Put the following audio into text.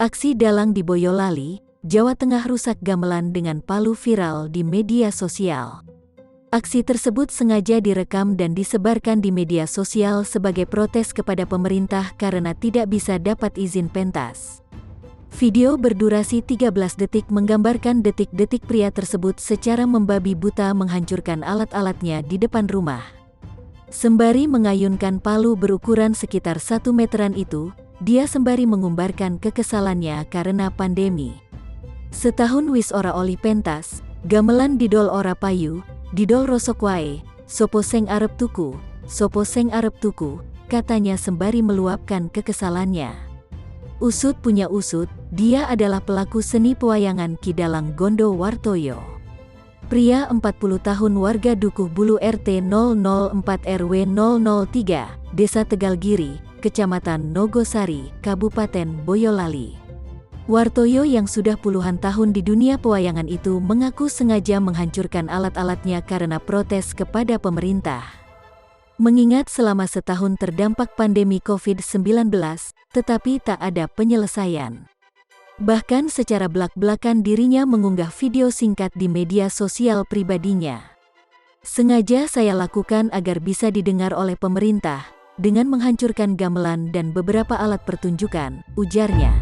Aksi dalang di Boyolali, Jawa Tengah rusak gamelan dengan palu viral di media sosial. Aksi tersebut sengaja direkam dan disebarkan di media sosial sebagai protes kepada pemerintah karena tidak bisa dapat izin pentas. Video berdurasi 13 detik menggambarkan detik-detik pria tersebut secara membabi buta menghancurkan alat-alatnya di depan rumah. Sembari mengayunkan palu berukuran sekitar 1 meteran itu, dia sembari mengumbarkan kekesalannya karena pandemi. Setahun wis ora oli pentas, gamelan didol ora payu, didol rosok wae, sopo seng arep tuku, katanya sembari meluapkan kekesalannya. Usut punya usut, dia adalah pelaku seni pewayangan Ki Dalang Gondo Wartoyo. Pria 40 tahun warga Dukuh Bulu RT 004 RW 003, Desa Tegalgiri, Kecamatan Nogosari, Kabupaten Boyolali. Wartoyo yang sudah puluhan tahun di dunia pewayangan itu mengaku sengaja menghancurkan alat-alatnya karena protes kepada pemerintah. Mengingat selama setahun terdampak pandemi COVID-19, tetapi tak ada penyelesaian. Bahkan secara belak-belakan dirinya mengunggah video singkat di media sosial pribadinya. Sengaja saya lakukan agar bisa didengar oleh pemerintah, dengan menghancurkan gamelan dan beberapa alat pertunjukan, ujarnya.